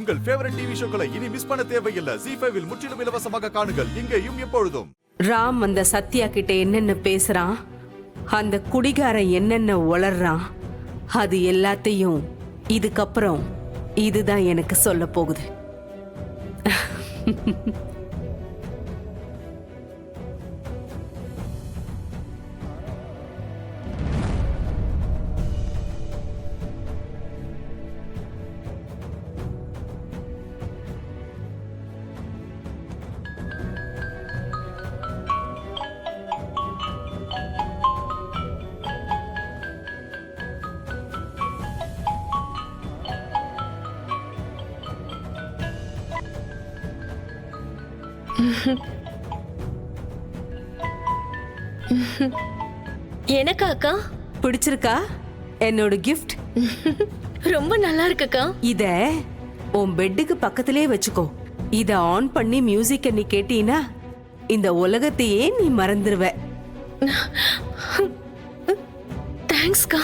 உங்கள் favourite TV ஷோக்களை இனி miss பண்ண தேவையில்லை. ZEE5 இல் முற்றிலும் இலவசமாக காணுங்கள். இங்கேயும் எப்பொழுதும். ராம் அந்த சத்யா கிட்ட என்னென்ன பேசுறான், அந்த குடிகாரன் என்னென்ன உளறான், அது எல்லாத்தையும் இதுக்கப்புறம் இதுதான் எனக்கு சொல்ல போகுது. எனக்கு அக்கா பிடிச்சிருக்கா என்னோட கிஃப்ட்? ரொம்ப நல்லா இருக்குக்கா. இத உன் பெட்டுக்கு பக்கத்திலே வச்சுக்கோ. இத ஆன் பண்ணி மியூசிக்க நீ கேட்டீனா இந்த உலகத்தையே நீ மறந்துடுவ. தேங்க்ஸ்க்கா.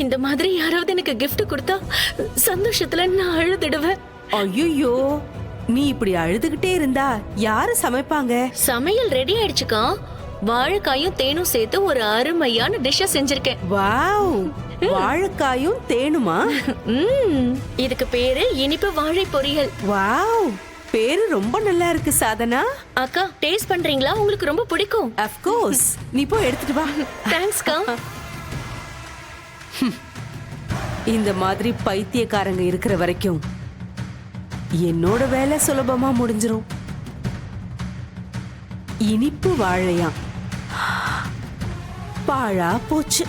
இந்த மாதிரி யாராவது எனக்கு gift கொடுத்தா சந்தோஷத்துல நான் அழுதுடுவேன். ஐயோ, நீ இப்படி அழுதுகிட்டே இருந்தா யாரு சமைப்பாங்க? சமையல் ரெடி ஆயிடுச்சுக்கா. வாழைக்காயும் தேனும் சேர்த்து ஒரு அருமையான டிஷ்ஷ செஞ்சிருக்கேன். வாவ், வாழைக்காயும் தேனுமா? இதுக்கு பேரு இனிப்பு வாழை பொரியல். வாவ், பேரு ரொம்ப நல்லா இருக்கு சாதனா. அக்கா டேஸ்ட் பண்றீங்களா? உங்களுக்கு ரொம்ப பிடிக்கும். ஆஃப் கோர்ஸ், நீ போய் எடுத்துட்டு வா. தேங்க்ஸ்க்கா. இந்த மாதிரி பைத்தியக்காரங்க இருக்கிற வரைக்கும் என்னோட வேலை சுலபமா முடிஞ்சிரும். இனிப்பு வாழையா பாழா போச்சு.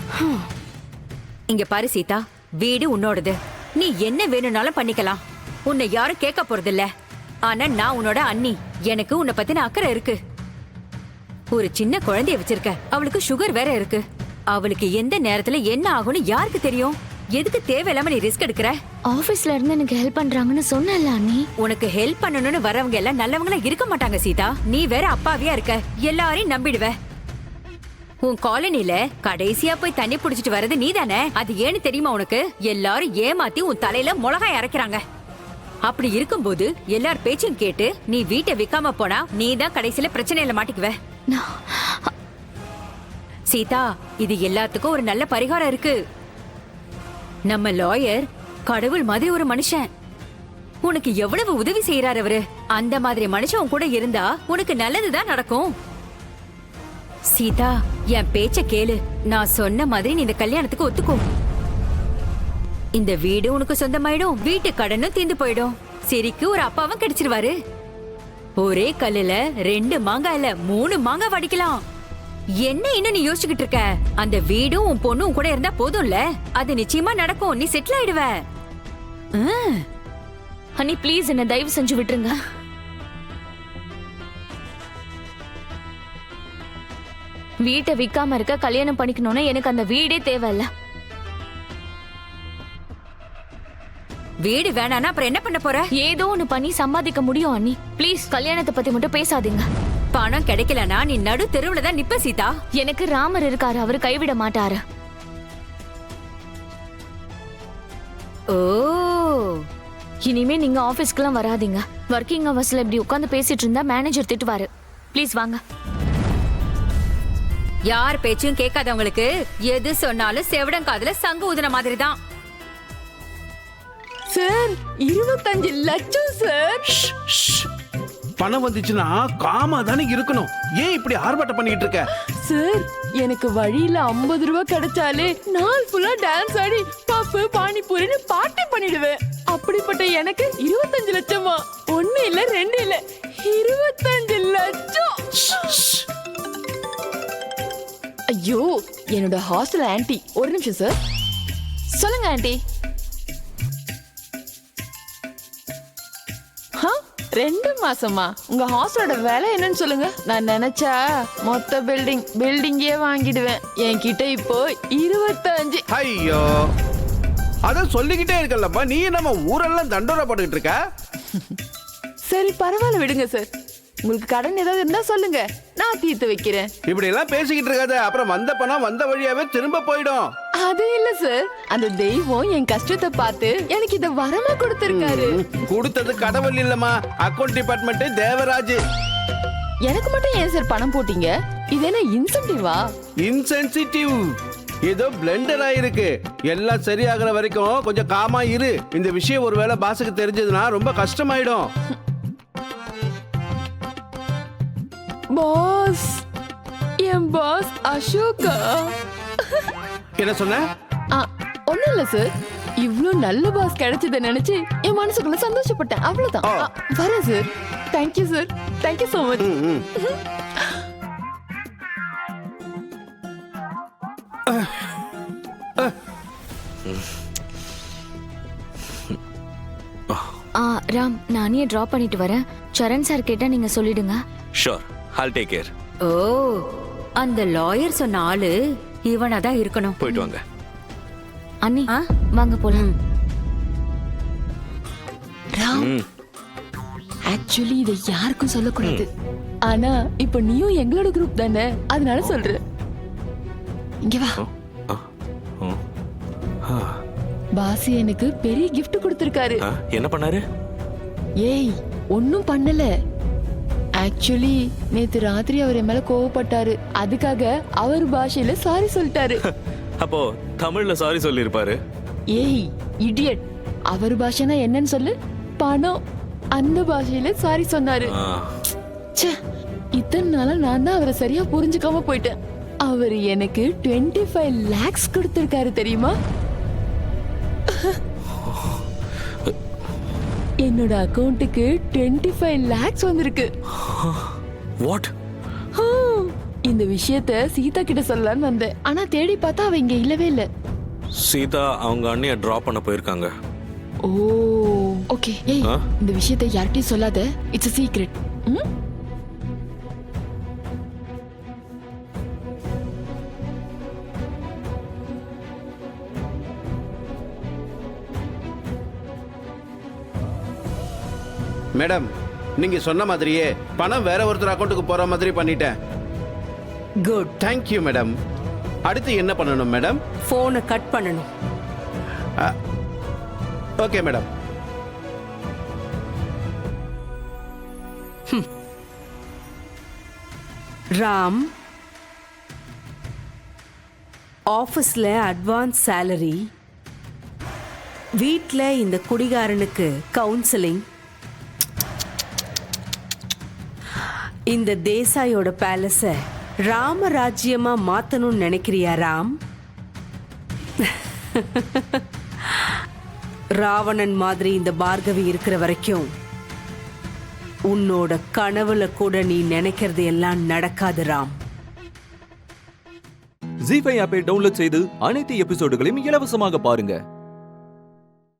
இங்க பாரு சீதா, வீடு உன்னோடது. நீ என்ன வேணும்னாலும் பண்ணிக்கலாம். உன்னை யாரும் கேட்க போறதில்ல. ஆனா நான் உன்னோட அண்ணி. எனக்கு உன்னை பத்தின அக்கறை இருக்கு. ஒரு சின்ன குழந்தைய வச்சிருக்க, அவளுக்கு சுகர் வேற இருக்கு. அவளுக்கு எந்த நேரத்துல என்ன ஆகும்னு யாருக்கு தெரியும்? எதுக்கு தேவையில்லாம நீ ரிஸ்க் எடுக்கிற? ஆபீஸ்ல இருந்து எனக்கு ஹெல்ப் பண்றாங்கன்னு சொன்னல அண்ணி. உனக்கு ஹெல்ப் பண்ணணும்னு வரவங்க எல்லாம் நல்லவங்களா இருக்க மாட்டாங்க சீதா. நீ வேற அப்பாவியா இருக்க, எல்லாரையும் நம்பிடுவ. உன் காலனில கடைசியா போய் தண்ணி புடிச்சிட்டு வர்றது நீ தானே. அது ஏன்னு தெரியுமா உனக்கு? எல்லாரும் ஏமாத்தி உன் தலையில மிளகாய் அரைக்கிறாங்க. அப்படி இருக்கும்போது எல்லார் பேச்சும் கேட்டு நீ வீட்டை விக்காம போனா நீ தான் கடைசியில பிரச்சனையில மாட்டிக்குவ. சீதா, இது எல்லாத்துக்கும் ஒரு நல்ல பரிகாரம் இருக்கு. நம்ம லாயர் கடவுள் மாதிரி ஒரு மனுஷன். உனக்கு எவ்வளவு உதவி செய்யறாரு அவரு. அந்த மாதிரி மனுஷன் உன் கூட இருந்தா உனக்கு நல்லதுதான் நடக்கும். சீதா, என் பேச்ச கேளு. நான் சொன்ன மாதிரி நீ இந்த கல்யாணத்துக்கு ஒத்துக்கோ. இந்த வீடு உனக்கு சொந்தமாயிடும். வீட்டு கடனும் தீந்து போயிடும். சிரிக்கு ஒரு அப்பாவும் கிடைச்சிருவாரு. ஒரே கல்லுல 2 மாங்காய் இல்ல 3 மாங்காய் வடிக்கலாம். என்ன இன்னும் நீ யோசிச்சுக்கிட்டு இருக்க? அந்த வீடும் உன் பொண்ணும் கூட இருந்தா போதும்ல. அது நிச்சயமா நடக்கும். நீ செட்டில் ஆயிடுவ. அண்ணி ப்ளீஸ் என்ன தயவு செஞ்சு விட்டுருங்க. வீட்டை விக்காம இருக்க கல்யாணம் பண்ணிக்கணும்னா எனக்கு அந்த வீடே தேவையில்ல. வீடு வேணானா அப்புறம் என்ன பண்ண போற? ஏதோ ஒண்ணு பண்ணி சம்பாதிக்க முடியும் அண்ணி. ப்ளீஸ் கல்யாணத்தை பத்தி மட்டும் பேசாதீங்க. பணம் கிடைக்கலனா நீ நடு தெருவுல தான் நிப்ப சீதா. எனக்கு ராமர் இருக்காரு, அவரு கைவிட மாட்டாரு. ஓ, இனிமே நீங்க ஆபீஸ்க்குலாம் வராதீங்க. ஒர்க்கிங் ஹவர்ஸ்ல இப்படி உட்கார்ந்து பேசிட்டு இருந்தா மேனேஜர் திட்டுவாரு. ப்ளீஸ் வாங்க. யார் பேச்சும் கேட்காதவங்களுக்கு எது சொன்னாலும் செவிடங்காதுல சங்கு ஊதுன மாதிரி தான். சார், 25 லட்சம் சார். பணம் வந்துச்சுன்னா காமா தானே இருக்கணும். ஏன் இப்படி ஆர்ப்பாட்டம் பண்ணிட்டு இருக்க? சார், எனக்கு வழியில 50 ரூபாய் கிடைச்சாலே நாள் ஃபுல்லா டான்ஸ் ஆடி பப்பு பானிபூரின்னு பார்ட்டி பண்ணிடுவேன். அப்படிப்பட்ட எனக்கு 25 லட்சமா? 1 இல்ல 2 இல்ல 25 லட்சம். ஐயோ, என்னோட ஹாஸ்டல் ஆன்ட்டி. ஒரு நிமிஷம் சார். சொல்லுங்க ஆன்ட்டி. 2 மாசமா? உங்க ஹாஸ்டலோட வேலை என்னன்னு சொல்லுங்க. நான் நினைச்சா மொத்த பில்டிங்கே வாங்கிடுவேன். என்கிட்ட இப்போ 25. ஐயோ, அத சொல்லிக்கிட்டே இருக்கல்லப்பா. நீ நம்ம ஊரெல்லாம் தண்டோரா போட்டுக்கிட்டு இருக்க. சரி பரவாயில்ல, விடுங்க சார். உங்களுக்கு கடன் ஏதாவது இருந்தா சொல்லுங்க, நான் தீர்த்து வைக்கிறேன். இப்படி எல்லாம் பேசிக்கிட்டு இருக்காத. அப்புறம் வந்த பணம் வந்த வழியாவே திரும்ப போயிடும். அது இல்ல சார், அந்த தெய்வம் என் கஷ்டத்தை பார்த்து எனக்கு இத வரமா கொடுத்திருக்காரு. கொடுத்தது கடவுள் இல்லம்மா, அக்கௌண்ட் டிபார்ட்மெண்ட் தேவராஜ். எனக்கு மட்டும் ஏன் சார் பணம் போட்டீங்க? இது என்ன இன்சென்டிவா? இன்சென்சிட்டிவ். ஏதோ பிளெண்டர் ஆயிருக்கு. எல்லாம் சரியாகிற வரைக்கும் கொஞ்சம் காமா இரு. இந்த விஷயம் ஒருவேளை பாஸுக்கு தெரிஞ்சதுன்னா ரொம்ப கஷ்டமாயிடும். பாஸ், என் பாஸ் அசோகா. என்ன சொன்ன? ஒண்ணும் இல்ல சார், இவ்ளோ நல்ல பாஸ் கிடைச்சதை நினைச்சு என் மனசுக்குள்ள சந்தோஷப்பட்டேன், அவ்வளவுதான். வரேன் sir. Thank you sir, thank you so much. Ram, நானே டிராப் பண்ணிட்டு வரேன். சரண் சார் கேட்டா நீங்க சொல்லிடுங்க. Sure, I'll take care. ஓ, அந்த லாயர் சொன்ன ஆளு இவனா தான் இருக்கணும். போயிட்டு வாங்க. அண்ணி வாங்க போலாம். ராம், ஆக்சுவலி இதை யாருக்கும் சொல்லக்கூடாது. ஆனா இப்ப நீயும் எங்களோட குரூப் தானே, அதனால சொல்றேன். இங்க வா. பாஸ் எனக்கு பெரிய gift கொடுத்திருக்காரு. என்ன பண்ணாரு? ஏய், ஒன்னும் பண்ணல. ஆக்சுவலி நேத்து ராத்திரி அவர் என் மேல கோவப்பட்டாரு. அதுக்காக அவர் பாஷையில சாரி சொல்லிட்டாரு. அப்போ தமிழ்ல சாரி சொல்லிருப்பாரு. ஏய் இடியட், அவர் பாஷைனா என்னன்னு சொல்லு. பணம். அந்த பாஷையில சாரி சொன்னாரு. ச்சே, இத்தனை நாளா நான் தான் அவரை சரியா புரிஞ்சுக்காம போயிட்டேன். அவர் எனக்கு 25 lakhs கொடுத்திருக்காரு தெரியுமா? என்னோட அக்கவுண்ட்டுக்கு 25 lakhs வந்திருக்கு. வாட்? இந்த விஷயத்த சீதா கிட்ட சொல்லலாம்னு வந்தேன். ஆனா தேடி பார்த்தா அவ இங்க இல்லவே இல்ல. சீதா அவங்க அண்ணிய டிராப் பண்ண போயிருக்காங்க. ஓ, ஓகே. ஏய், இந்த விஷயத்தை யார்கிட்டயும் சொல்லாத. It's a secret. மேடம், நீங்க சொன்ன மாதிரியே பணம் வேற ஒருத்தர் அக்கௌண்ட்டுக்கு போற மாதிரி பண்ணிட்டேன். குட். Thank you madam. அடுத்து என்ன பண்ணணும் மேடம்? போனை கட் பண்ணணும். Okay madam. ராம், ஆபீஸ்ல அட்வான்ஸ் சேலரி, வீட்ல இந்த குடிகாரனுக்கு கவுன்சிலிங், இந்த தேசாயோட பேலஸ ராமராஜ்யமா மாத்தணும்னு நினைக்கிறியா ராம்? ராவணன் மாதிரி இந்த பார்கவி இருக்கிற வரைக்கும் உன்னோட கனவுல கூட நீ நினைக்கிறது எல்லாம் நடக்காது ராம். ஜீ5 ஆப்பை டவுன்லோட் செய்து அனைத்து எபிசோடுகளையும் இலவசமாக பாருங்க.